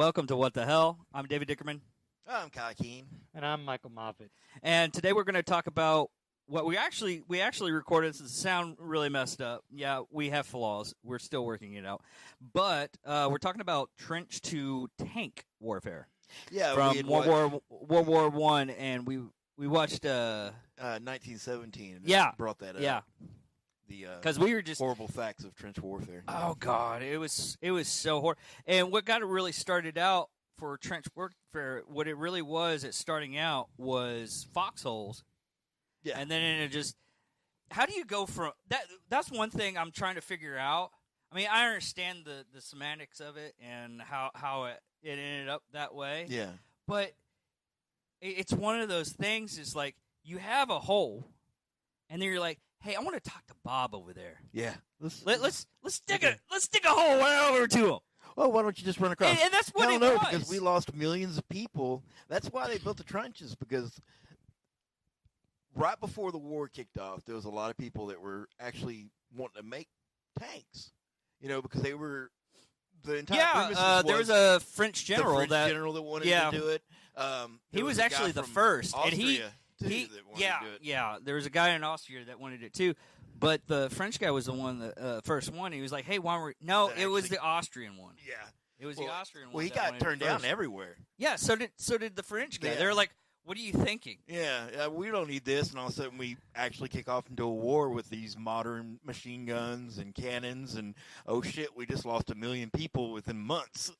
Welcome to What the Hell. I'm David Dickerman. I'm Kai Keene. And I'm Michael Moffitt. And today we're going to talk about what we actually recorded. Since the sound really messed up. Yeah, we have flaws. We're still working it out. But we're talking about trench to tank warfare. Yeah, from World War One, and we watched 1917. And yeah, brought that up. Yeah, because we were just horrible facts of trench warfare. Oh God, it was so horrible. And what got it really started out for trench warfare, what it really was at starting out was foxholes. Yeah, and then it just, how do you go from that? That's one thing I'm trying to figure out. I mean, I understand the semantics of it and how it ended up that way. Yeah, but it's one of those things. Is like you have a hole, and then you're like, hey, I want to talk to Bob over there. Yeah, let's dig a hole right over to him. Well, why don't you just run across? And that's what it was. Because we lost millions of people. That's why they built the trenches, because right before the war kicked off, there was a lot of people that were actually wanting to make tanks. You know, because they were the entire there was a French general that wanted to do it. He was actually the first, Austria, and he there was a guy in Austria that wanted it too. But the French guy was the one, the first one. He was like, "Hey, why were it was the Austrian one? Yeah, it was the Austrian one. Well, he got turned down everywhere. Yeah, so did the French guy. Yeah. They were like, "What are you thinking? Yeah, we don't need this." And all of a sudden, we actually kick off into a war with these modern machine guns and cannons. And oh shit, we just lost 1 million people within months.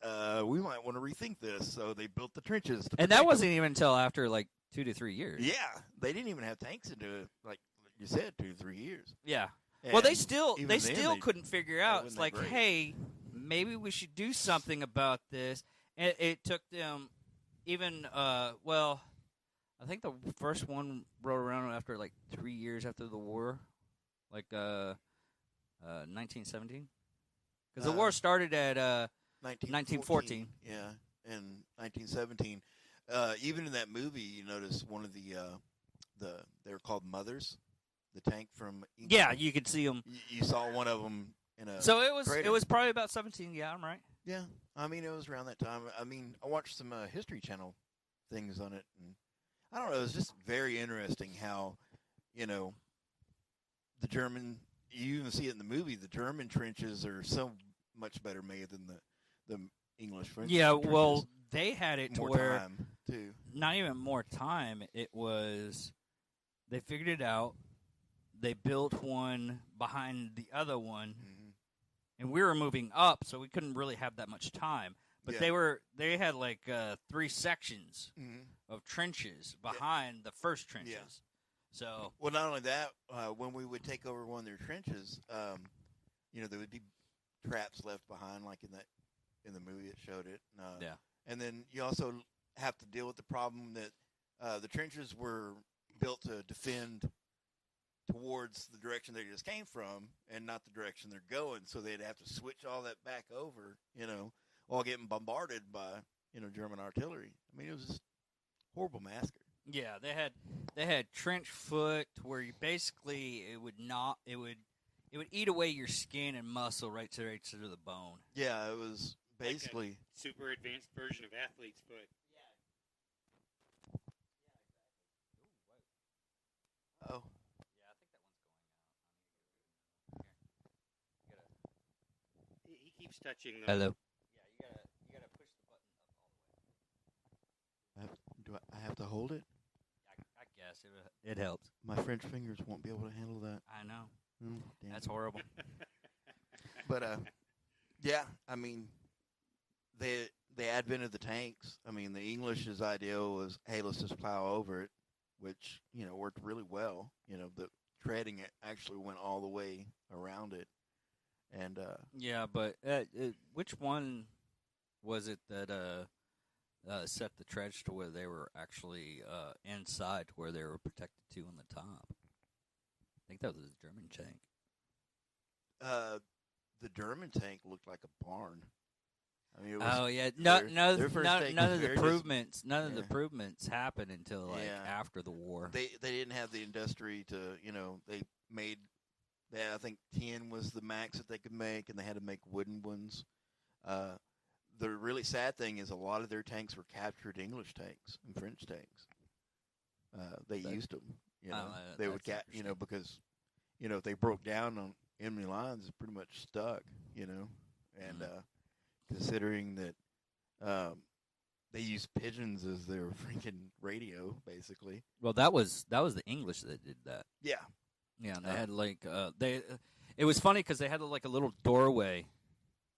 We might want to rethink this. So they built the trenches. And that wasn't even until after like 2 to 3 years. Yeah, they didn't even have tanks into it. Like you said, 2 to 3 years. Yeah. And well, they still couldn't figure out. It's like, hey, maybe we should do something about this. And it took them even I think the first one rolled around after like 3 years after the war, like 1917, because the war started at 1914. Yeah, in 1917. Even in that movie, you notice one of the they're called Mothers. The tank from England. Yeah, you could see them. You saw one of them in a. So it was probably about 17. Yeah, I'm right. Yeah, I mean it was around that time. I mean I watched some History Channel things on it, and I don't know. It was just very interesting how, the German. You even see it in the movie. The German trenches are so much better made than the English French. Yeah, trenches. well, they had it to where time too. Not even more time. It was they figured it out. They built one behind the other one, and we were moving up, so we couldn't really have that much time. But they had like 3 sections of trenches behind the first trenches. Yeah. So well, not only that, when we would take over one of their trenches, there would be traps left behind, like in the movie it showed it. And then you also have to deal with the problem that the trenches were built to defend towards the direction they just came from and not the direction they're going, so they'd have to switch all that back over, while getting bombarded by, German artillery. I mean, it was just horrible massacre. Yeah, they had trench foot where you basically it would eat away your skin and muscle right to the bone. Yeah, it was basically like a super advanced version of athlete's foot. Oh. He keeps touching them. Hello. Yeah, you gotta push the button up all the way. I have to hold it? I guess it helps. My French fingers won't be able to handle that. I know. Damn. That's horrible. But yeah, I mean, the advent of the tanks. I mean, the English's idea was, hey, let's just plow over it, which worked really well. The treading it actually went all the way around it. And yeah, but which one was it that set the trench to where they were actually inside, to where they were protected to on the top? I think that was a German tank. The German tank looked like a barn. I mean, none of the improvements happened until after the war. They didn't have the industry to they made. I think 10 was the max that they could make, and they had to make wooden ones. the really sad thing is a lot of their tanks were captured English tanks and French tanks. They used them. They would because if they broke down on enemy lines, it's pretty much stuck. And considering that they used pigeons as their freaking radio, basically. Well, that was the English that did that. Yeah. Yeah, and they had it was funny because they had like a little doorway.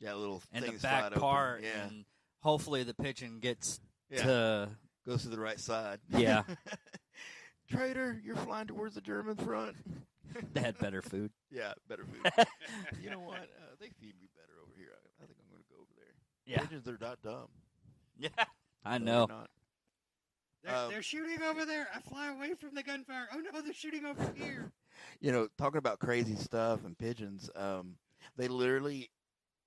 Yeah, a little in thing the back part, open. Yeah. and hopefully the pigeon gets goes to the right side. Yeah. Traitor, you're flying towards the German front. They had better food. Yeah, better food. You know what? They feed me better over here. I think I'm going to go over there. Yeah. Pigeons are not dumb. Yeah, I know. They're shooting over there. I fly away from the gunfire. Oh, no, they're shooting over here. Talking about crazy stuff and pigeons, they literally,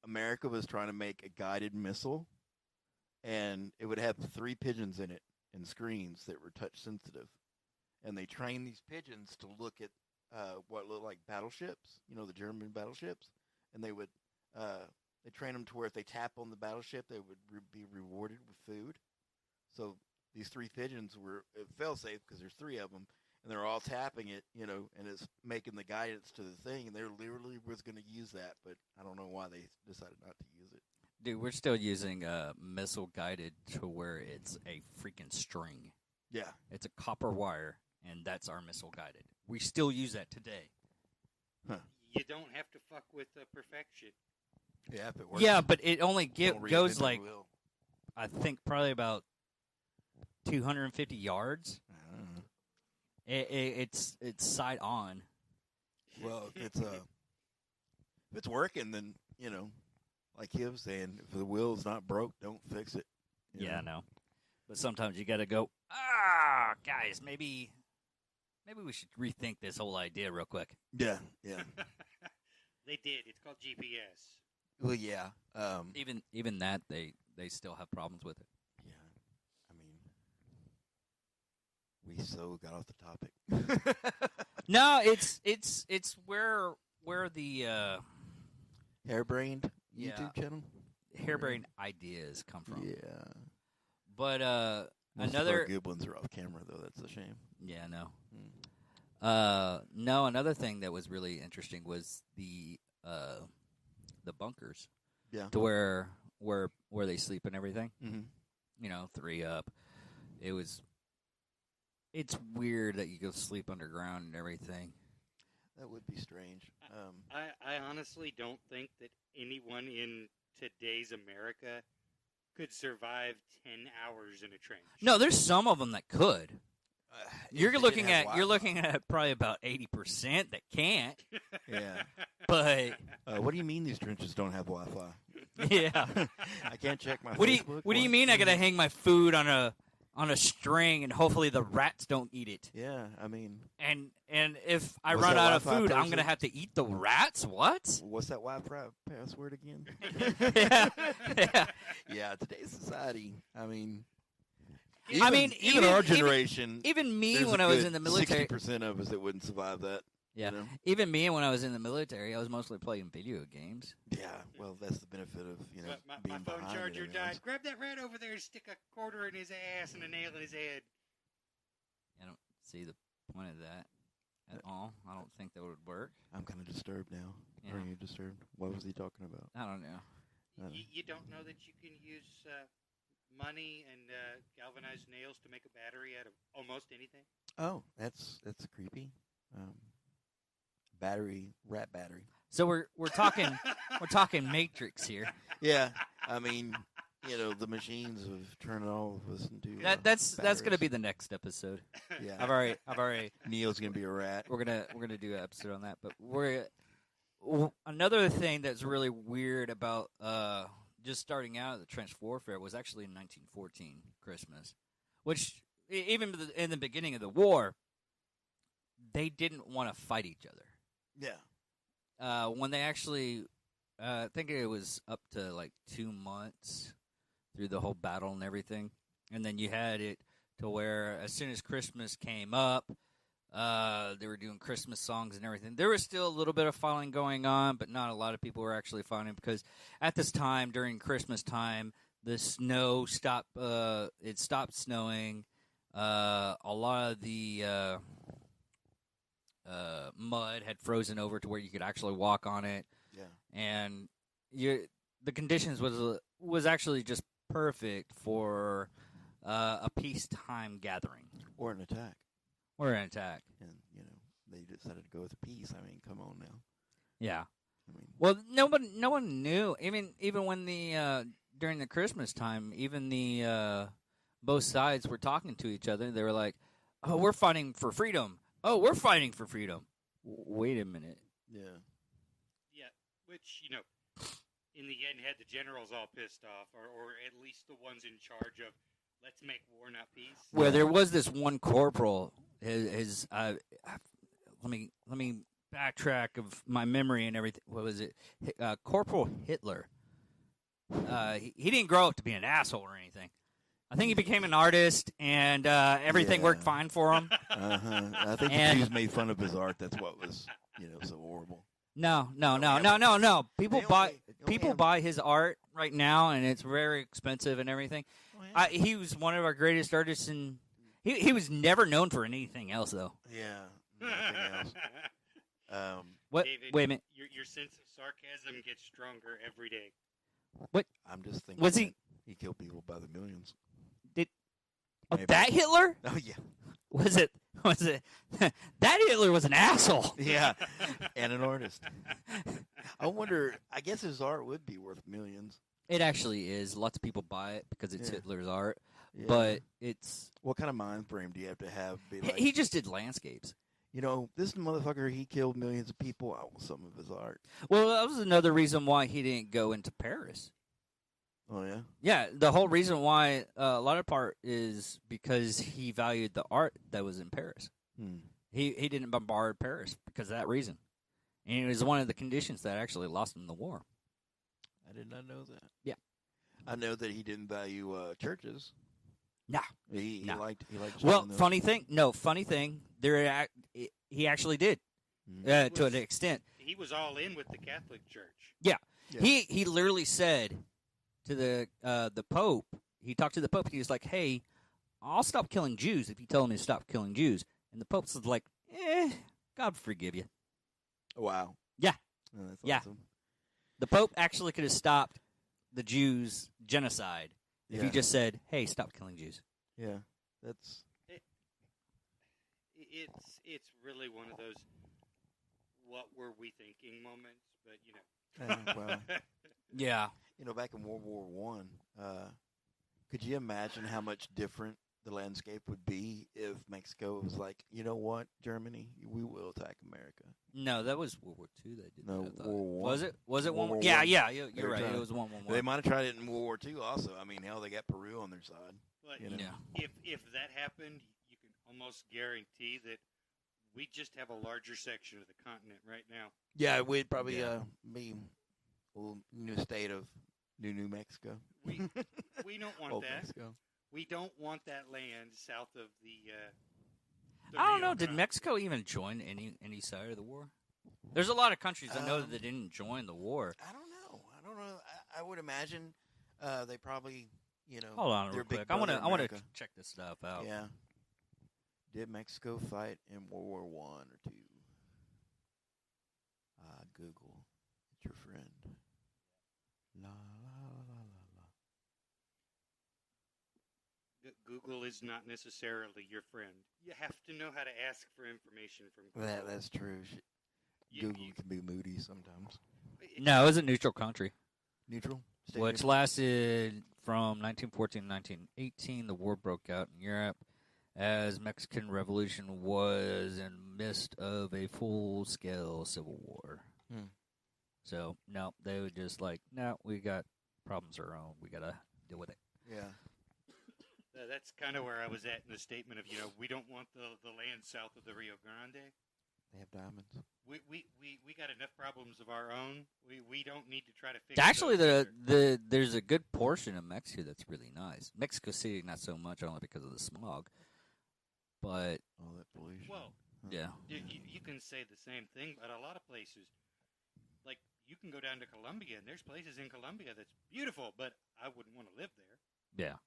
America was trying to make a guided missile, and it would have 3 pigeons in it and screens that were touch sensitive. And they trained these pigeons to look at what looked like battleships, the German battleships, and they would they train them to where if they tap on the battleship, they would be rewarded with food. So these 3 pigeons it fell safe because there's 3 of them, and they're all tapping it, and it's making the guidance to the thing, and they literally was going to use that, but I don't know why they decided not to use it. Dude, we're still using missile guided to where it's a freaking string. Yeah. It's a copper wire, and that's our missile guided. We still use that today. Huh. You don't have to fuck with perfection. Yeah, if it works. Yeah, but it only goes like, wheel. I think probably about 250 yards. It's side on. Well, if it's working, then like he was saying, if the wheel's not broke, don't fix it. Yeah, I know. But sometimes you got to go. Guys, maybe we should rethink this whole idea real quick. Yeah. They did. It's called GPS. Well, yeah. Even that they still have problems with it. Yeah. I mean, we so got off the topic. No, it's where the Hairbrained Yeah. YouTube channel. harebrained ideas come from. Yeah. But Most of another our good ones are off camera, though. That's a shame. Yeah, no. Mm. No, another thing that was really interesting was the bunkers. Yeah. To where they sleep and everything. Mm-hmm. 3 up. It's weird that you go sleep underground and everything. That would be strange. I honestly don't think that anyone in today's America could survive 10 hours in a trench. No, there's some of them that could. You're looking at probably about 80% that can't. Yeah. But what do you mean these trenches don't have Wi-Fi? Yeah. I can't check my What Facebook. do you mean I got to hang my food on a string and hopefully the rats don't eat it? Yeah, I mean. And if I What's run that out of Wi-Fi food, I'm person? going to have to eat the rats? What? What's that Wi-Fi password again? Yeah. Yeah, today's society. I mean. Even our generation. Even me there's when a I was good in the military. 60% of us that wouldn't survive that. Yeah. You know? Even me when I was in the military, I was mostly playing video games. Yeah, well, that's the benefit of my being phone behind charger it, died. Grab that rat over there and stick a quarter in his ass and a nail in his head. I don't see the point of that at all. I don't think that would work. I'm kind of disturbed now. Yeah. Are you disturbed? What was he talking about? I don't know. You don't know that you can use money and galvanized nails to make a battery out of almost anything? Oh, that's creepy. Rat battery. So we're talking Matrix here. Yeah, I mean, the machines have turned all of us into That's going to batteries. be the next episode. Yeah, I've already. Neil's gonna be a rat. We're gonna do an episode on that. But another thing that's really weird about just starting out at the trench warfare was actually in 1914 Christmas, which even in the beginning of the war, they didn't want to fight each other. Yeah. When they actually, I think it was up to like 2 months through the whole battle and everything, and then you had it to where as soon as Christmas came up, They were doing Christmas songs and everything. There was still a little bit of fighting going on, but not a lot of people were actually fighting because at this time, during Christmas time, the snow stopped. It stopped snowing. A lot of the mud had frozen over to where you could actually walk on it. Yeah. And the conditions was actually just perfect for a peacetime gathering Or an attack. or an attack. And, they decided to go with peace. I mean, come on now. Yeah. I mean, Well, no one knew. Even when the during the Christmas time, even the both sides were talking to each other. They were like, "Oh, we're fighting for freedom. Oh, we're fighting for freedom." Wait a minute. yeah. Yeah, which, in the end had the generals all pissed off, or at least the ones in charge of, let's make war, not peace. Well, there was this one corporal. Let me backtrack of my memory and everything. What was it? Corporal Hitler. He didn't grow up to be an asshole or anything. I think he became an artist, and everything worked fine for him. I think the Jews made fun of his art. That's what was, so horrible. No. People buy his art right now, and it's very expensive and everything. Oh, yeah. He was one of our greatest artists, and he was never known for anything else, though. Yeah, nothing else. What? David, Wait a minute. Your sense of sarcasm gets stronger every day. What? I'm just thinking. Was he killed people by the millions? That Hitler? Oh yeah. Was it? That Hitler was an asshole. Yeah, and an artist. I wonder. I guess his art would be worth millions. It actually is. Lots of people buy it because it's Hitler's art, Yeah. but it's. What kind of mind frame do you have to have? Be like, He just did landscapes. This motherfucker, he killed millions of people. I want some of his art. Well, that was another reason why he didn't go into Paris. Oh yeah. Yeah, the whole reason why a lot of part is because he valued the art that was in Paris. He didn't bombard Paris because of that reason, and it was one of the conditions that actually lost him the war. I did not know that. Yeah, I know that he didn't value churches. Nah, he liked. Well, funny thing. He actually did to an extent. He was all in with the Catholic Church. Yeah. He literally said to the Pope. He talked to the Pope. He was like, "Hey, I'll stop killing Jews if you tell me to stop killing Jews." And the Pope was like, God forgive you. Wow. Yeah. Oh, that's yeah. Awesome. The Pope actually could have stopped the Jews' genocide if he just said, "Hey, stop killing Jews." Yeah, that's. It's really one of those "what were we thinking" moments, but Well, yeah. Back in World War One, could you imagine how much different the landscape would be if Mexico was like, you know what, Germany, we will attack America? No, that was World War II. They did No, that. World War Was it? Was it World one? War Yeah, One. yeah. You're right. trying It was 1-1. They might have tried it in World War II also. I mean, hell, they got Peru on their side. But Yeah. if that happened, you can almost guarantee that we just have a larger section of the continent right now. Yeah, we'd probably be a little new state of New Mexico. We don't want Old that. Mexico. We don't want that land south of the I don't Rio know. Did Grande. Mexico even join any side of the war? There's a lot of countries I know that didn't join the war. I don't know. I would imagine they probably, Hold on their real big quick. I want to brother check this stuff out. Yeah. Did Mexico fight in World War One or two? Google. It's your friend. La la la la la. Google is not necessarily your friend. You have to know how to ask for information from Google. That's true. Google can be moody sometimes. No, it was a neutral country, Neutral. Stay which neutral? lasted from 1914 to 1918. The war broke out in Europe as Mexican Revolution was in the midst of a full-scale civil war. So, no, they were just like, no, we got problems of our own. We got to deal with it. Yeah. That's kind of where I was at in the statement of, we don't want the land south of the Rio Grande. They have diamonds. We got enough problems of our own. We don't need to try to fix. Actually, those either. there's a good portion of Mexico that's really nice. Mexico City, not so much, only because of the smog. But All that pollution. Well, Yeah. You can say the same thing, but a lot of places, like you can go down to Colombia, and there's places in Colombia that's beautiful, but I wouldn't want to live there. Yeah.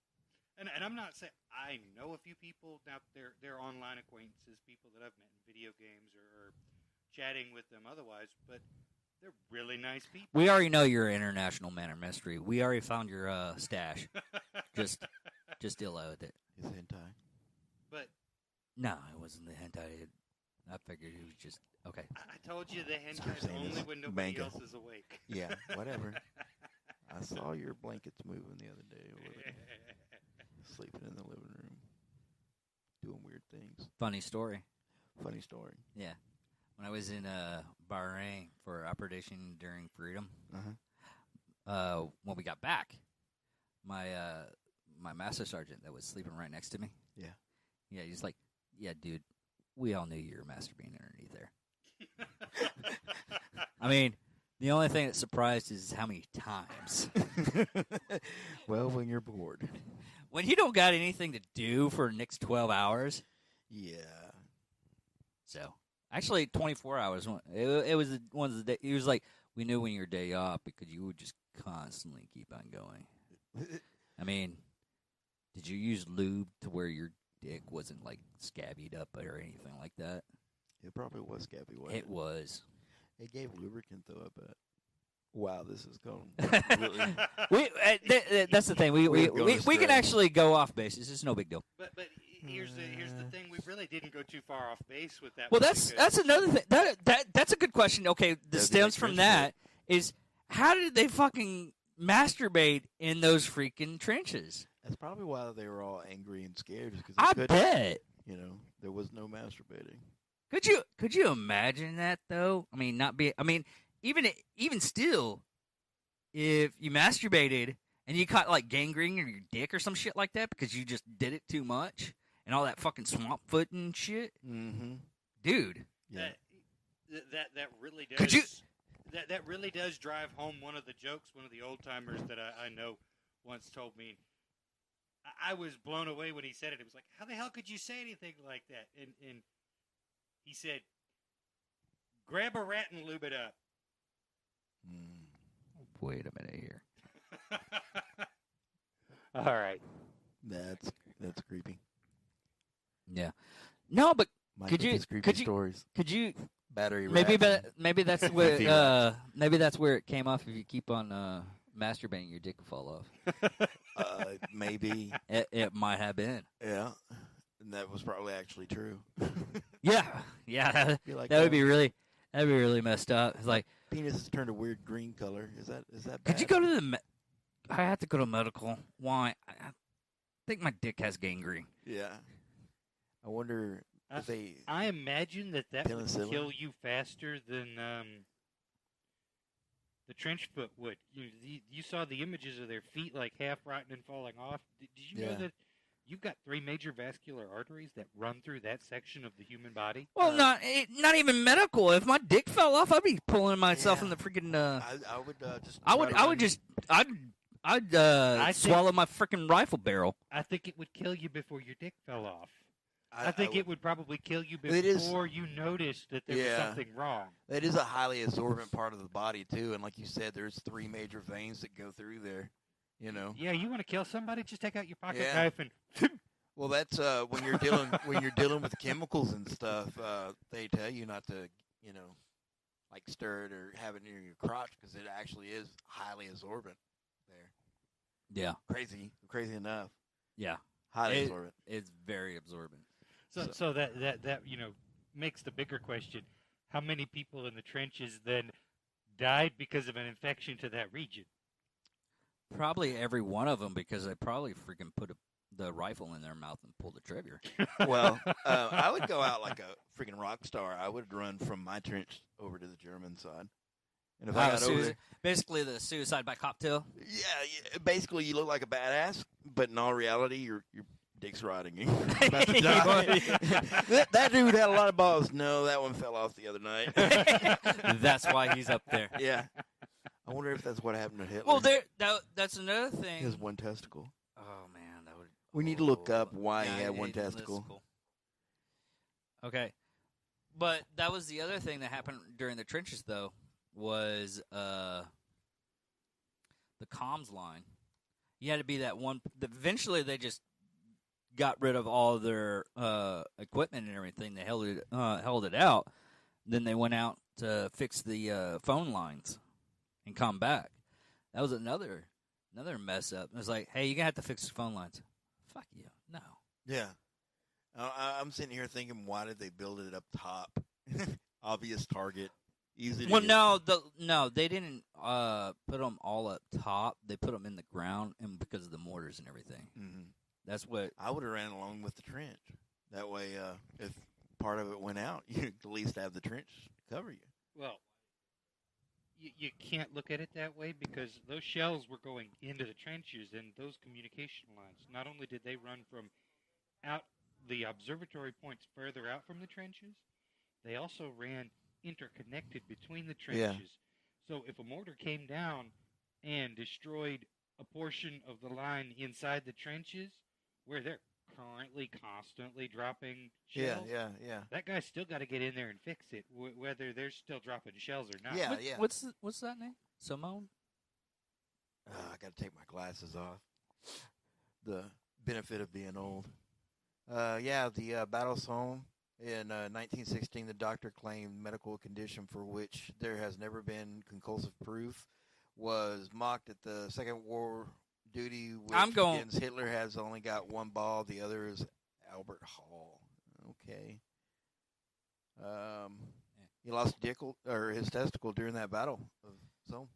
And I'm not saying I know a few people now. They're online acquaintances, people that I've met in video games or chatting with them otherwise, but they're really nice people. We already know you're an international man of mystery. We already found your stash. just deal out with it. Is it hentai? But no, it wasn't the hentai. I figured he was just okay. I told you the hentai is only when nobody else is awake. Yeah, whatever. I saw your blankets moving the other day. Sleeping in the living room, doing weird things. Funny story. Yeah. When I was in Bahrain for Operation Enduring Freedom, when we got back, my master sergeant that was sleeping right next to me, he's like, yeah, dude, we all knew you were masturbating underneath there. I mean, the only thing that surprised is how many times. Well, when you're bored. When you don't got anything to do for the next 12 hours. Yeah. So, actually, 24 hours. It was one of the days. He was like, we knew when your day off because you would just constantly keep on going. I mean, did you use lube to where your dick wasn't like scabbied up or anything like that? It probably was scabby, wasn't it? It was. It gave lubricant, though, I bet. Wow, this is going really... That's the thing. We can actually go off base. It's no big deal. But here's the thing. We really didn't go too far off base with that. Well, that's another thing. That's a good question. Okay, the stems from that is how did they fucking masturbate in those freaking trenches? That's probably why they were all angry and scared. I bet. There was no masturbating. Could you imagine that though? I mean, even still, if you masturbated and you caught like gangrene in your dick or some shit like that because you just did it too much and all that fucking swamp foot and shit, dude. Yeah. That really does. That really does drive home one of the jokes. One of the old timers that I know once told me. I was blown away when he said it. It was like, how the hell could you say anything like that? And he said, grab a rat and lube it up. Wait a minute here. All right. That's creepy. Yeah. No, but could you battery maybe that's where it came off. If you keep on masturbating, your dick will fall off. Maybe it might have been. Yeah, and that was probably actually true. Yeah. That would be really messed up. It's like penis has turned a weird green color. Is that bad? Could you go to I have to go to medical. Why? I think my dick has gangrene. Yeah. I wonder if they... I imagine that would kill you faster than the trench foot would. You saw the images of their feet like half rotten and falling off. Did you know that you've got 3 major vascular arteries that run through that section of the human body? Well, not even medical. If my dick fell off, I'd be pulling myself in the freaking. I'd swallow my freaking rifle barrel. I think it would kill you before your dick fell off. I think it would probably kill you before you noticed that there was something wrong. It is a highly absorbent part of the body too, and like you said, there's 3 major veins that go through there. Yeah, you want to kill somebody? Just take out your pocket knife and. Well, that's when you're dealing with chemicals and stuff. They tell you not to, like stir it or have it near your crotch because it actually is highly absorbent there. Yeah. Crazy enough. Yeah. Highly absorbent. It's very absorbent. So that makes the bigger question: how many people in the trenches then died because of an infection to that region? Probably every one of them, because they probably freaking put the rifle in their mouth and pull the trigger. Well, I would go out like a freaking rock star. I would run from my trench over to the German side. And if I got over, basically the suicide by cocktail. Yeah, basically you look like a badass, but in all reality, your dick's rotting. You're about to die. that dude had a lot of balls. No, that one fell off the other night. That's why he's up there. Yeah. I wonder if that's what happened to Hitler. Well, that's another thing. His one testicle. Oh man, we need to look up why he had one testicle. Okay, But that was the other thing that happened during the trenches, though, was the comms line. You had to be that one. Eventually, they just got rid of all of their equipment and everything. They held it out. Then they went out to fix the phone lines and come back. That was another mess up. It was like, hey, you're going to have to fix the phone lines. Fuck you. No. Yeah. I'm sitting here thinking, why did they build it up top? Obvious target. Easy to get. No, they didn't put them all up top. They put them in the ground, and because of the mortars and everything. Mm-hmm. That's what I would have ran along with the trench. That way, if part of it went out, you at least have the trench cover you. Well, you can't look at it that way because those shells were going into the trenches and those communication lines. Not only did they run from out the observatory points further out from the trenches, they also ran interconnected between the trenches. Yeah. So if a mortar came down and destroyed a portion of the line inside the trenches, where they're currently constantly dropping shells, yeah. that guy's still got to get in there and fix it, whether they're still dropping shells or not. Yeah. What's that name? Simone? I got to take my glasses off. The benefit of being old. The Battle Somme in 1916, the doctor claimed medical condition for which there has never been conclusive proof was mocked at the Second War duty, which begins Hitler has only got one ball, the other is Albert Hall. Okay. He lost his testicle during that battle of Somme.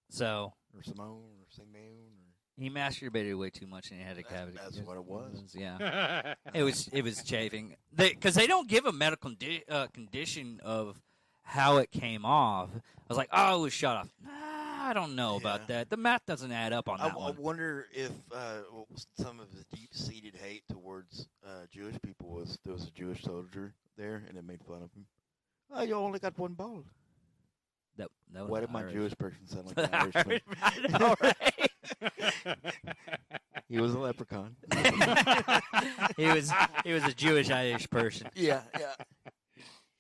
So or Simone or Simone or he masturbated way too much and he had a cavity. That's what it was. Yeah, it was chafing. Because they don't give a medical condition of how it came off. I was like, oh, it was shot off. I don't know about that. The math doesn't add up on that one. I wonder if some of the deep-seated hate towards Jewish people was there was a Jewish soldier there and it made fun of him. Oh, you only got one ball. That Why did my Jewish person sound like an Irishman? I know, right? He was a leprechaun. he was a Jewish Irish person. Yeah.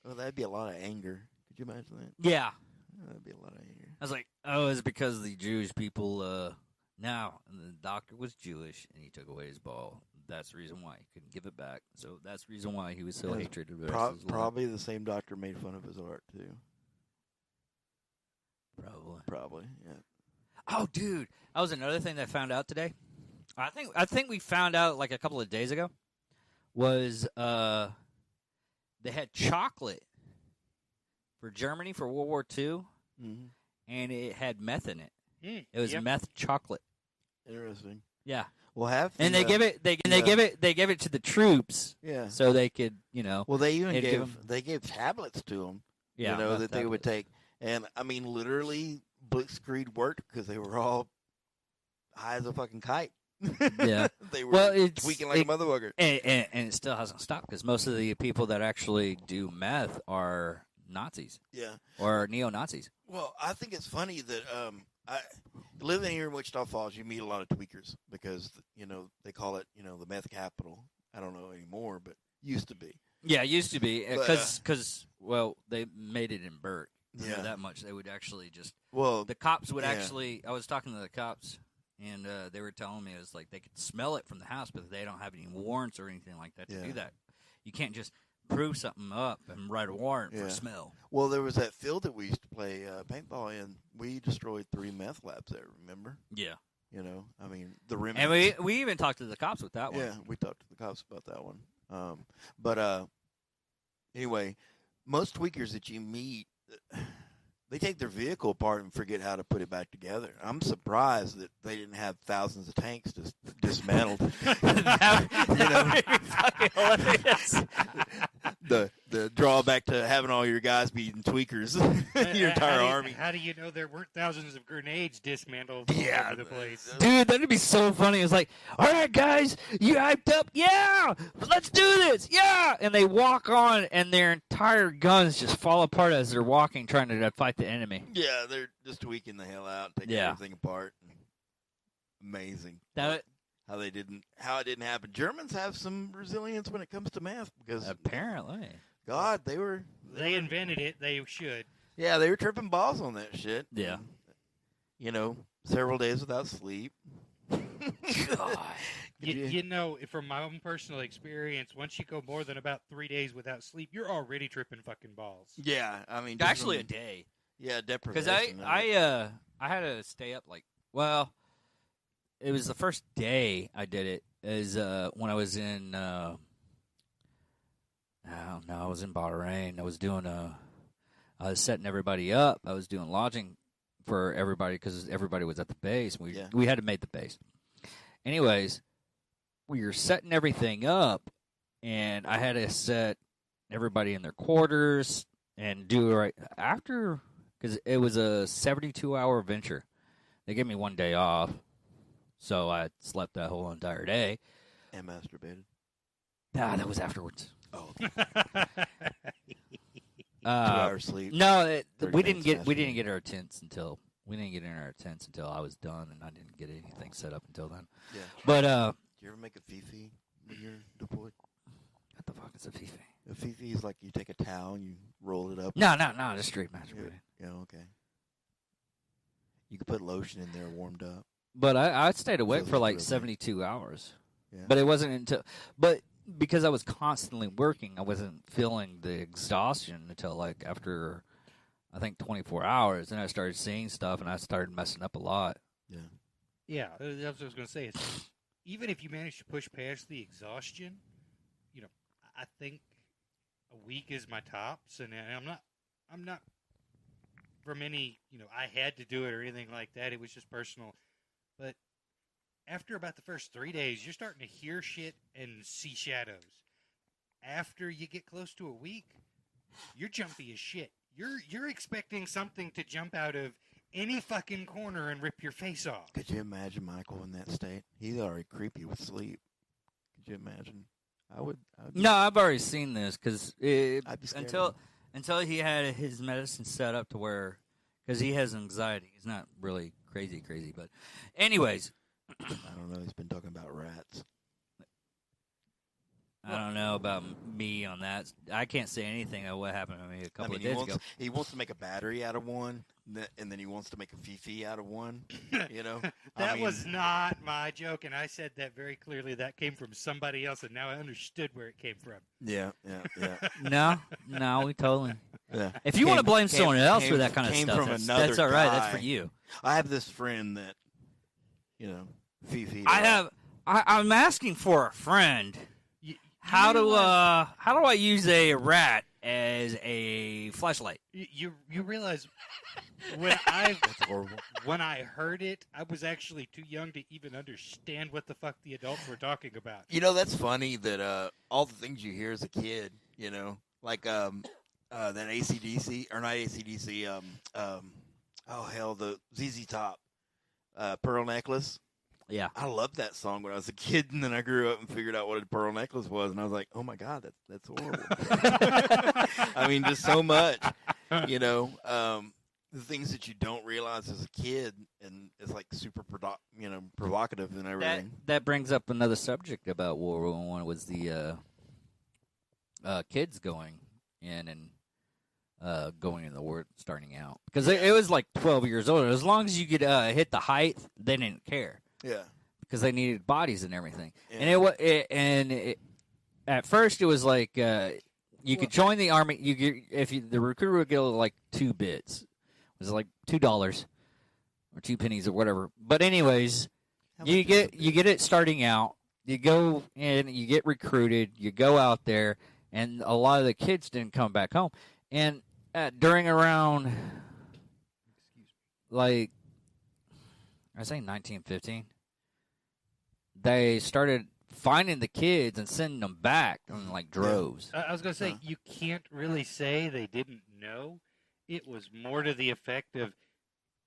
Well, that'd be a lot of anger. Could you imagine that? Yeah. That'd be a lot of anger. I was like, oh, it's because the Jewish people, now, and the doctor was Jewish, and he took away his ball. That's the reason why he couldn't give it back. So that's the reason why he was so hatred of the rest of his life. Probably the same doctor made fun of his art, too. Probably, yeah. Oh, dude, that was another thing that I found out today. I think we found out like a couple of days ago. Was they had chocolate for Germany for World War II, and it had meth in it. It was meth chocolate. Interesting. Yeah. Well, and they give it to the troops. Yeah. So they could, Well, they even gave tablets to them. Yeah. That they would take. And, I mean, literally, Blitzkrieg worked because they were all high as a fucking kite. Yeah. They were tweaking like a motherfucker. And it still hasn't stopped because most of the people that actually do meth are Nazis. Yeah. Or neo-Nazis. Well, I think it's funny that living here in Wichita Falls, you meet a lot of tweakers because, they call it, the meth capital. I don't know anymore, but used to be. Yeah, it used to be because, they made it in Burke. Yeah. That much. They would actually just... Well, the cops would actually... I was talking to the cops, and they were telling me it was like they could smell it from the house, but they don't have any warrants or anything like that to do that. You can't just prove something up and write a warrant for smell. Well, there was that field that we used to play paintball in. We destroyed 3 meth labs there, remember? Yeah. I mean, the rim. And we even talked to the cops with that one. Yeah, we talked to the cops about that one. But anyway, most tweakers that you meet... They take their vehicle apart and forget how to put it back together. I'm surprised that they didn't have thousands of tanks just dismantled. That would be fucking hilarious. The drawback to having all your guys be tweakers, your entire army. How do you know there weren't thousands of grenades dismantled all over the place? Dude, that'd be so funny. It's like, all right, guys, you hyped up? Yeah, let's do this. Yeah, and they walk on, and their entire guns just fall apart as they're walking, trying to fight the enemy. Yeah, they're just tweaking the hell out, taking everything apart. Amazing. How it didn't happen. Germans have some resilience when it comes to math because God, they invented it. They should. Yeah, they were tripping balls on that shit. Yeah. Several days without sleep. God. You know, from my own personal experience, once you go more than about 3 days without sleep, you're already tripping fucking balls. Yeah, I mean, Actually, a day. Yeah, deprivation. Because I had to stay up it was the first day I did it. Is when I was in I don't know, I was in Bahrain. I was setting everybody up. I was doing lodging for everybody because everybody was at the base. We had to make the base. Anyways, we were setting everything up, and I had to set everybody in their quarters and do it right after, because it was a 72-hour venture. They gave me 1 day off, so I slept that whole entire day. And masturbated. Nah, that was afterwards. Oh. 2 hours sleep. No, we didn't get our tents until I was done, and I didn't get anything set up until then. Yeah. But do you ever make a fifi when you're deployed? What the fuck is a fifi? A fifi is like you take a towel and you roll it up. No, just straight masturbating. Yeah, okay. You could put lotion in there, warmed up. But I stayed awake for like 72 hours. Yeah. But it wasn't until because I was constantly working, I wasn't feeling the exhaustion until like after, I think, 24 hours. And I started seeing stuff, and I started messing up a lot. Yeah. Yeah, that's what I was going to say. Even if you manage to push past the exhaustion, I think a week is my tops. And I'm not from any, I had to do it or anything like that. It was just personal. But after about the first 3 days, you're starting to hear shit and see shadows. After you get close to a week, you're jumpy as shit. You're expecting something to jump out of any fucking corner and rip your face off. Could you imagine Michael in that state? He's already creepy with sleep. Could you imagine? I would. No, I've already seen this because until he had his medicine set up to where, because he has anxiety. He's not really crazy, but anyways. I don't know. He's been talking about rats. I don't know about me on that. I can't say anything of what happened to me a couple of days ago. He wants to make a battery out of one, and then he wants to make a fifi out of one. That was not my joke, and I said that very clearly. That came from somebody else, and now I understood where it came from. Yeah. No, we totally. Yeah. If you want to blame someone else for that kind of stuff, that's all right. That's for you. I have this friend that, fifi. I'm asking for a friend. How do I use a rat as a flashlight? You realize that's horrible. When I heard it, I was actually too young to even understand what the fuck the adults were talking about. That's funny that all the things you hear as a kid, like that AC/DC or not AC/DC, the ZZ Top, Pearl Necklace. Yeah, I loved that song when I was a kid, and then I grew up and figured out what a pearl necklace was, and I was like, "Oh my god, that's horrible." I mean, just so much, the things that you don't realize as a kid, and it's like super, provocative and everything. That brings up another subject about World War I. Was the kids going in and going in the war, starting out, because it was like 12 years old. As long as you could hit the height, they didn't care. Yeah, because they needed bodies and everything. Yeah. And at first it was like you could join the army. The recruiter would get like 2 bits. It was like $2 or 2 pennies or whatever. But anyways, you get it starting out. You go in, you get recruited, you go out there, and a lot of the kids didn't come back home. And during around like, I say 1915, they started finding the kids and sending them back in like droves. I was going to say, you can't really say they didn't know. It was more to the effect of,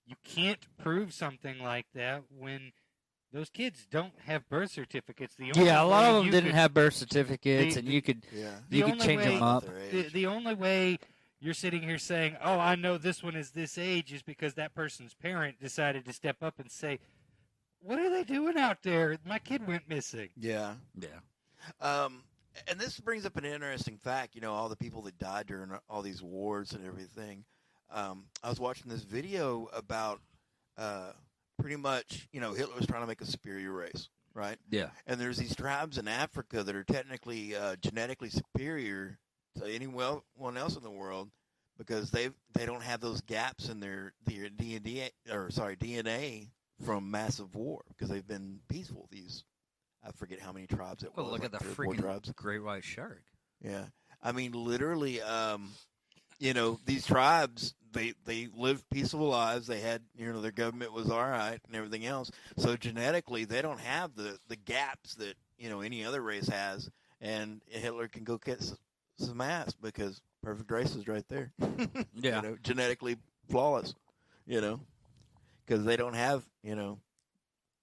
you can't prove something like that when those kids don't have birth certificates. A lot of them didn't have birth certificates, and you could change them up. The only way you're sitting here saying, "Oh, I know this one is this age," is because that person's parent decided to step up and say, "What are they doing out there? My kid went missing." Yeah. And this brings up an interesting fact. All the people that died during all these wars and everything. I was watching this video about pretty much, Hitler was trying to make a superior race, right? Yeah. And there's these tribes in Africa that are technically genetically superior to anyone else in the world because they don't have those gaps in their DNA from massive war because they've been peaceful. I forget how many tribes it was. Look at the freaking great white shark. Yeah. I mean, literally, these tribes, they lived peaceful lives. They had, their government was all right and everything else. So genetically, they don't have the gaps that, any other race has. And Hitler can go kick some ass because perfect race is right there. Yeah. Genetically flawless, because they don't have,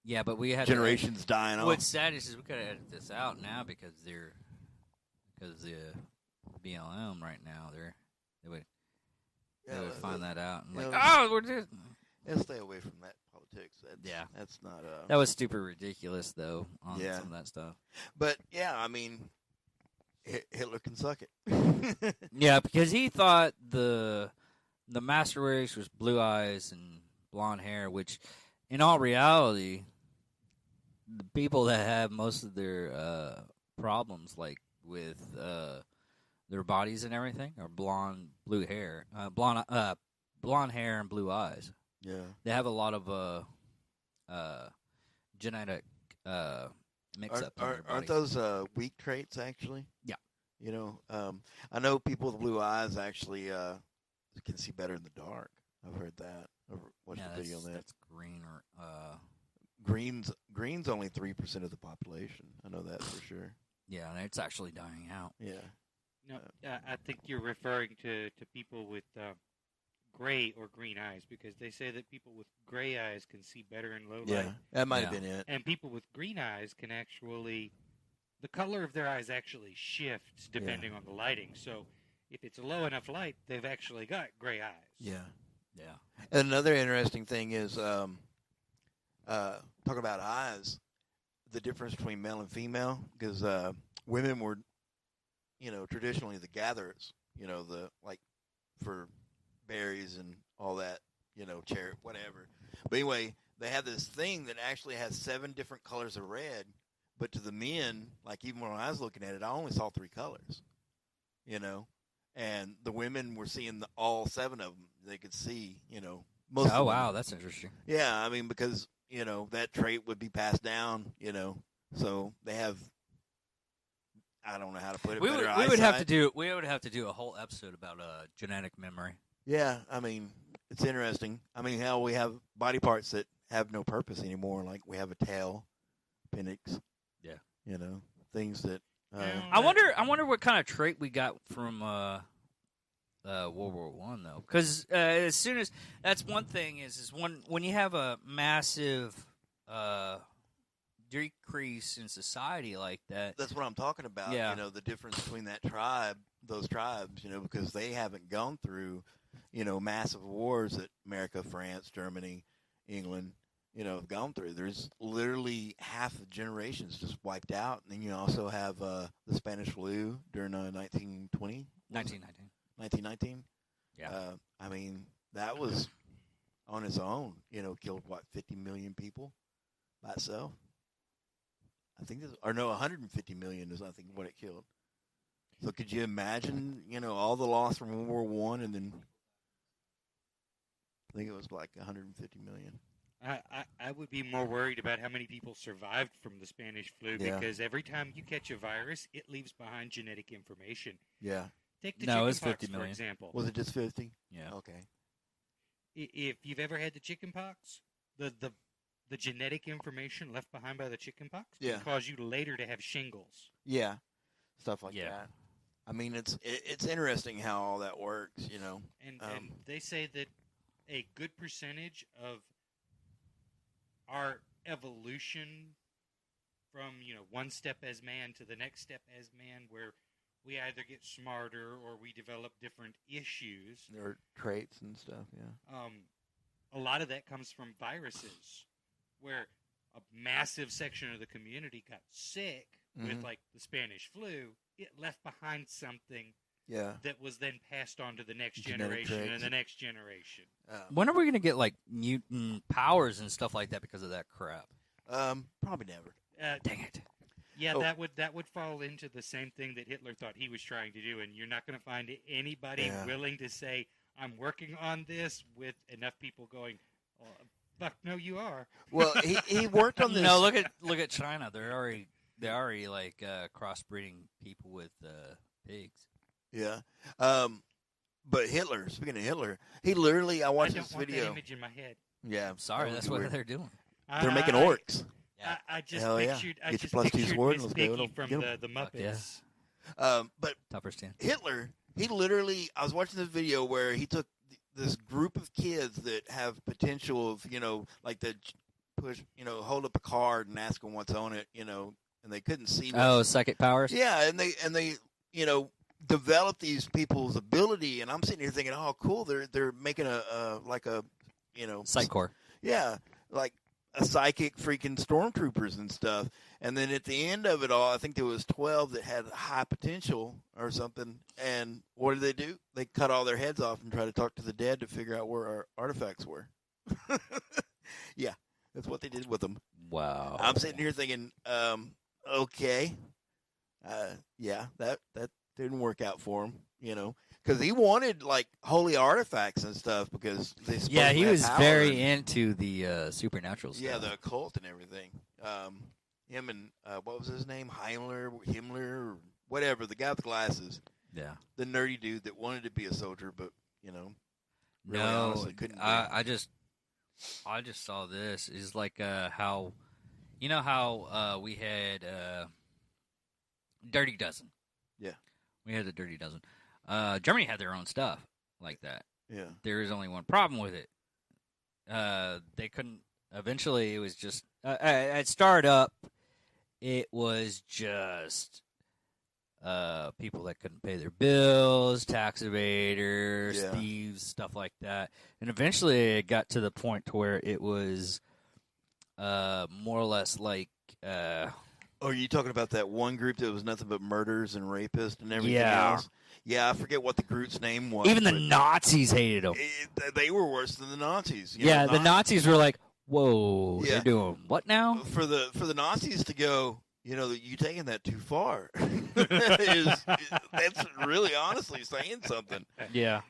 Yeah, but we had generations dying off. What's sad is we gotta edit this out now because the BLM right now they would find that out and we're just stay away from that politics. That's not that was stupid ridiculous though on some of that stuff. But I mean, Hitler can suck it. Yeah, because he thought the master race was blue eyes and blonde hair, which in all reality, the people that have most of their problems, like with their bodies and everything, are blonde hair and blue eyes. Yeah, they have a lot of genetic mix-up. Aren't those weak traits actually? Yeah. I know people with blue eyes actually can see better in the dark. I've heard that. I've watched a video on that. That's green or Green's only 3% of the population. I know that for sure. Yeah, and it's actually dying out. Yeah. No, I think you're referring to people with gray or green eyes because they say that people with gray eyes can see better in low light. Yeah, that might have been it. And people with green eyes can actually, the color of their eyes actually shifts depending on the lighting. So if it's a low enough light, they've actually got gray eyes. Yeah. Yeah. And another interesting thing is, talking about eyes, the difference between male and female, because women were, traditionally the gatherers, for berries and all that, cherry, whatever. But anyway, they have this thing that actually has 7 different colors of red, but to the men, like even when I was looking at it, I only saw 3 colors, and the women were seeing all 7 of them. They could see, most. Oh, wow, that's interesting. Yeah, I mean, because, that trait would be passed down, so they have, I don't know how to put it. We would have to do a whole episode about genetic memory. Yeah, I mean, it's interesting. I mean, how we have body parts that have no purpose anymore, like we have a tail, appendix. Yeah. Things that. I wonder what kind of trait we got from World War I though, because as soon as that's one thing is when you have a massive decrease in society like that. That's what I'm talking about. Yeah. The difference between those tribes, because they haven't gone through, massive wars that America, France, Germany, England, have gone through. There's literally half the generations just wiped out. And then you also have the Spanish flu during 1920. 1919. Yeah. I mean, that was on its own, killed, 50 million people by itself? I think 150 million is, I think, what it killed. So could you imagine, all the loss from World War I, and then I think it was like 150 million. I would be more worried about how many people survived from the Spanish flu because every time you catch a virus, it leaves behind genetic information. Yeah. Take the it's chickenpox, 50 for million. example. Was it just 50? Yeah. Okay. If you've ever had the chickenpox, the genetic information left behind by the chickenpox can cause you later to have shingles. Yeah. Stuff like that. I mean, it's interesting how all that works, And they say that a good percentage of our evolution from, one step as man to the next step as man, where we either get smarter or we develop different issues. Or traits and stuff, yeah. A lot of that comes from viruses, where a massive section of the community got sick with like the Spanish flu, it left behind something that was then passed on to the next generation and the next generation. When are we going to get like mutant powers and stuff like that because of that crap? Probably never. Dang it. Yeah, that would fall into the same thing that Hitler thought he was trying to do, and you're not going to find anybody willing to say, I'm working on this, with enough people going, oh, fuck no, you are. Well, he worked on this. No, look at China. They're already like crossbreeding people with pigs. Yeah. But Hitler, speaking of Hitler, he literally, I watched this video. I don't want that image in my head. Yeah. I'm sorry, that's what they're doing. They're making orcs. I just pictured Miss Piggy from the Muppets. But Topper stand. Hitler, he literally, I was watching this video where he took this group of kids that have potential of, like the push, hold up a card and ask them what's on it, and they couldn't see. Psychic powers? Yeah, and they develop these people's ability, and I'm sitting here thinking, oh, cool, they're making a Psych core. Yeah, like a psychic freaking stormtroopers and stuff. And then at the end of it all, I think there was 12 that had high potential or something. And what did they do? They cut all their heads off and try to talk to the dead to figure out where our artifacts were. Yeah, that's what they did with them. Wow. I'm sitting here thinking, okay, yeah, that didn't work out for him, because he wanted like holy artifacts and stuff because they. Yeah, he was very into the supernatural stuff. Yeah, the occult and everything. Him and what was his name? Himmler, or whatever, the guy with the glasses. Yeah, the nerdy dude that wanted to be a soldier, but really no, honestly couldn't. I just saw this. Is like how, how we had Dirty Dozen. Yeah, we had the Dirty Dozen. Germany had their own stuff like that. Yeah, there is only one problem with it. They couldn't. Eventually, it was just at startup. It was just people that couldn't pay their bills, tax evaders, thieves, stuff like that. And eventually, it got to the point to where it was more or less like. Oh, are you talking about that one group that was nothing but murders and rapists and everything else? Yeah, I forget what the group's name was. Even the Nazis hated them. They were worse than the Nazis. The Nazis were like, "Whoa, they're doing what now?" For the Nazis to go, you taking that too far. That's really honestly saying something. Yeah.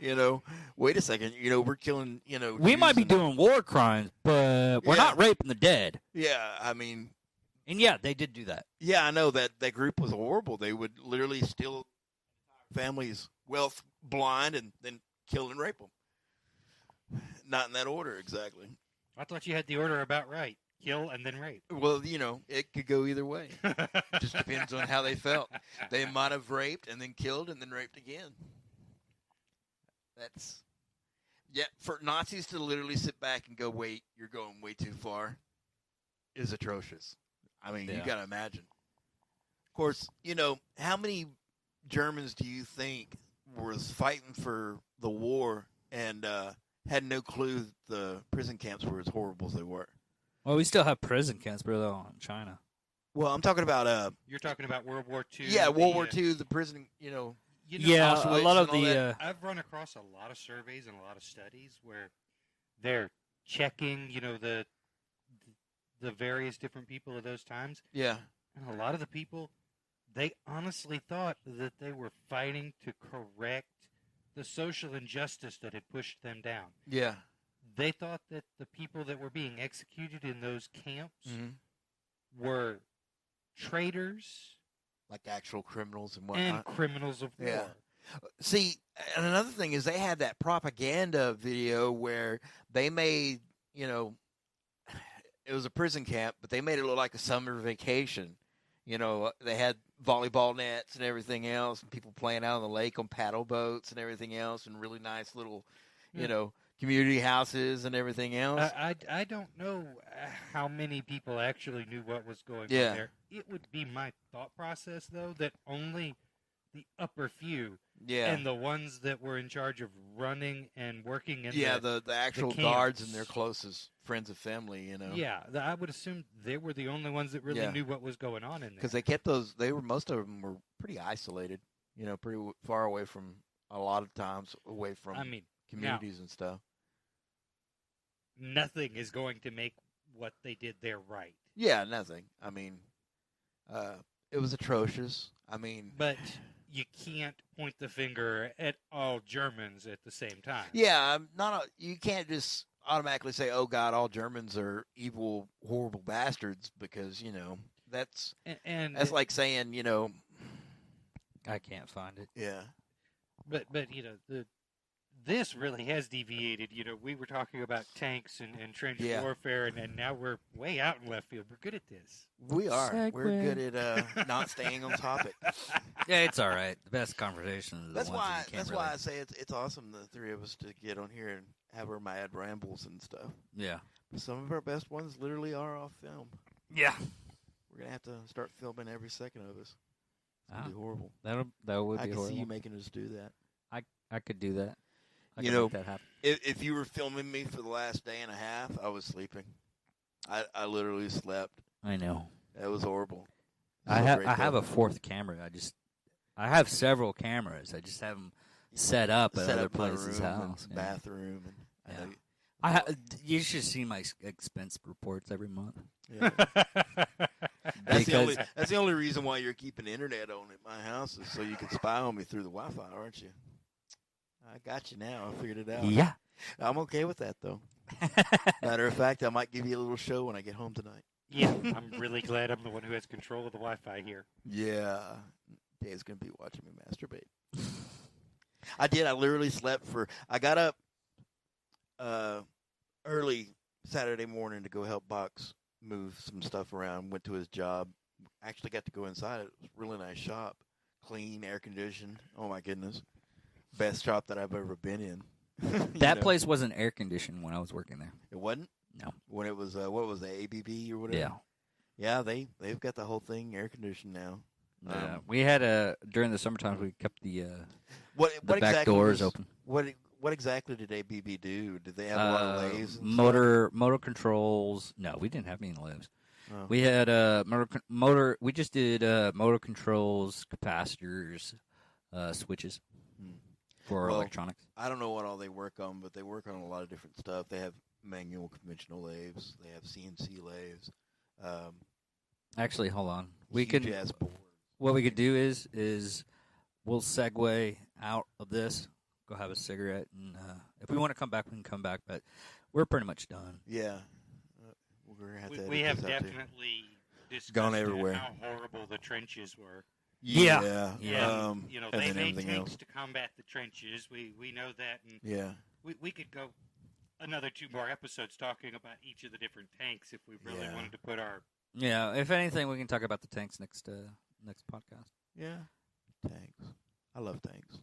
Wait a second. We're killing. We might be doing war crimes, but we're not raping the dead. Yeah, I mean. And yeah, they did do that. Yeah, I know that group was horrible. They would literally steal families' wealth blind and then kill and rape them. Not in that order, exactly. I thought you had the order about right. Kill and then rape. Well, it could go either way. Just depends on how they felt. They might have raped and then killed and then raped again. For Nazis to literally sit back and go, wait, you're going way too far, is atrocious. I mean, you got to imagine. Of course, how many Germans do you think was fighting for the war and had no clue the prison camps were as horrible as they were? Well, we still have prison camps, though, in China. Well, I'm talking about... You're talking about World War II? Yeah, World War II, the prison, yeah, a lot of the... I've run across a lot of surveys and a lot of studies where they're checking, the various different people of those times. Yeah. And a lot of the people, they honestly thought that they were fighting to correct the social injustice that had pushed them down. Yeah. They thought that the people that were being executed in those camps were traitors. Like actual criminals and whatnot. And criminals of war. See, and another thing is they had that propaganda video where they made, it was a prison camp, but they made it look like a summer vacation. They had volleyball nets and everything else, and people playing out on the lake on paddle boats and everything else, and really nice little, community houses and everything else. I don't know how many people actually knew what was going on there. It would be my thought process, though, that only the upper few Yeah. And the ones that were in charge of running and working in the actual guards and their closest friends and family, you know. Yeah, I would assume they were the only ones that really knew what was going on in there. Because they kept those. Most of them were pretty isolated. You know, pretty far away from a lot of times away from communities and stuff. Nothing is going to make what they did there right. Yeah, nothing. I mean, it was atrocious. But you can't point the finger at all Germans at the same time. Yeah, you can't just automatically say, "Oh God, all Germans are evil, horrible bastards," because that's that's like saying I can't find it. Yeah, but this really has deviated. We were talking about tanks and trench warfare, and now we're way out in left field. We're good at this. We are. Segue. We're good at not staying on topic. Yeah, it's all right. The best conversations. That's why I say it's awesome the three of us to get on here and have our mad rambles and stuff. Yeah. But some of our best ones literally are off film. Yeah. We're gonna have to start filming every second of us. It's gonna be horrible. That would be horrible. I can see you making us do that. I could do that. Make that happen. If you were filming me for the last day and a half, I was sleeping. I literally slept. I know. That was horrible. I have a fourth camera. I have several cameras. I just have them set up at other places' house. Bathroom. You should see my expense reports every month. Yeah. That's the only reason why you're keeping internet on at my house is so you can spy on me through the Wi-Fi, aren't you? I got you now. I figured it out. Yeah. I'm okay with that, though. Matter of fact, I might give you a little show when I get home tonight. Yeah, I'm really glad I'm the one who has control of the Wi-Fi here. Yeah. Dave's going to be watching me masturbate. I did. I literally slept I got up early Saturday morning to go help Box move some stuff around. Went to his job. Actually got to go inside. It was a really nice shop. Clean, air conditioned. Oh, my goodness. Best shop that I've ever been in. That place wasn't air conditioned when I was working there. It wasn't? No. When it was, what was it, ABB or whatever? Yeah. Yeah, they've got the whole thing air conditioned now. Yeah. We had during the summertime, we kept the back exactly doors open. What exactly did ABB do? Did they have a lot of lathes? Motor controls. No, we didn't have any lathes. Oh. We had motor. We just did motor controls, capacitors, switches for electronics. I don't know what all they work on, but they work on a lot of different stuff. They have manual conventional lathes. They have CNC lathes. Actually, hold on. What we could do is we'll segue out of this, go have a cigarette, and if we want to come back, we can come back. But we're pretty much done. Yeah, we have definitely discussed gone everywhere. How horrible the trenches were. Yeah. They made tanks to combat the trenches. We know that. And we could go another 2 more episodes talking about each of the different tanks if we really wanted to put our. Yeah, if anything, we can talk about the tanks next podcast. Yeah, tanks. I love tanks.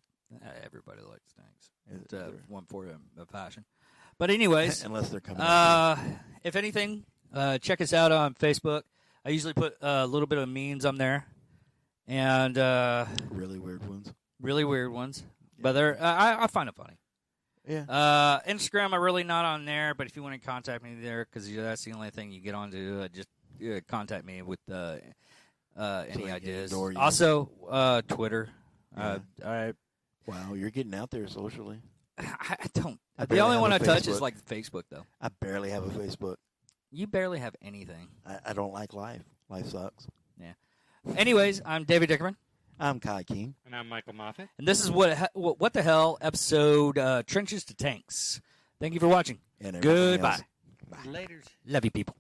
Everybody likes tanks. It's one for a passion. But anyways, unless they're coming. If anything, check us out on Facebook. I usually put a little bit of memes on there, and really weird ones. Yeah. But I find it funny. Yeah. Instagram, I'm really not on there, but if you want to contact me there, because that's the only thing you get onto, just contact me with any ideas. Also, Twitter. Yeah. Wow, you're getting out there socially. I don't. The only one I touch is like Facebook, though. I barely have a Facebook. You barely have anything. I don't like life. Life sucks. Yeah. Anyways, I'm David Dickerman. I'm Kai King. And I'm Michael Moffat. And this is What the Hell episode Trenches to Tanks. Thank you for watching. And goodbye. Laters. Love you, people.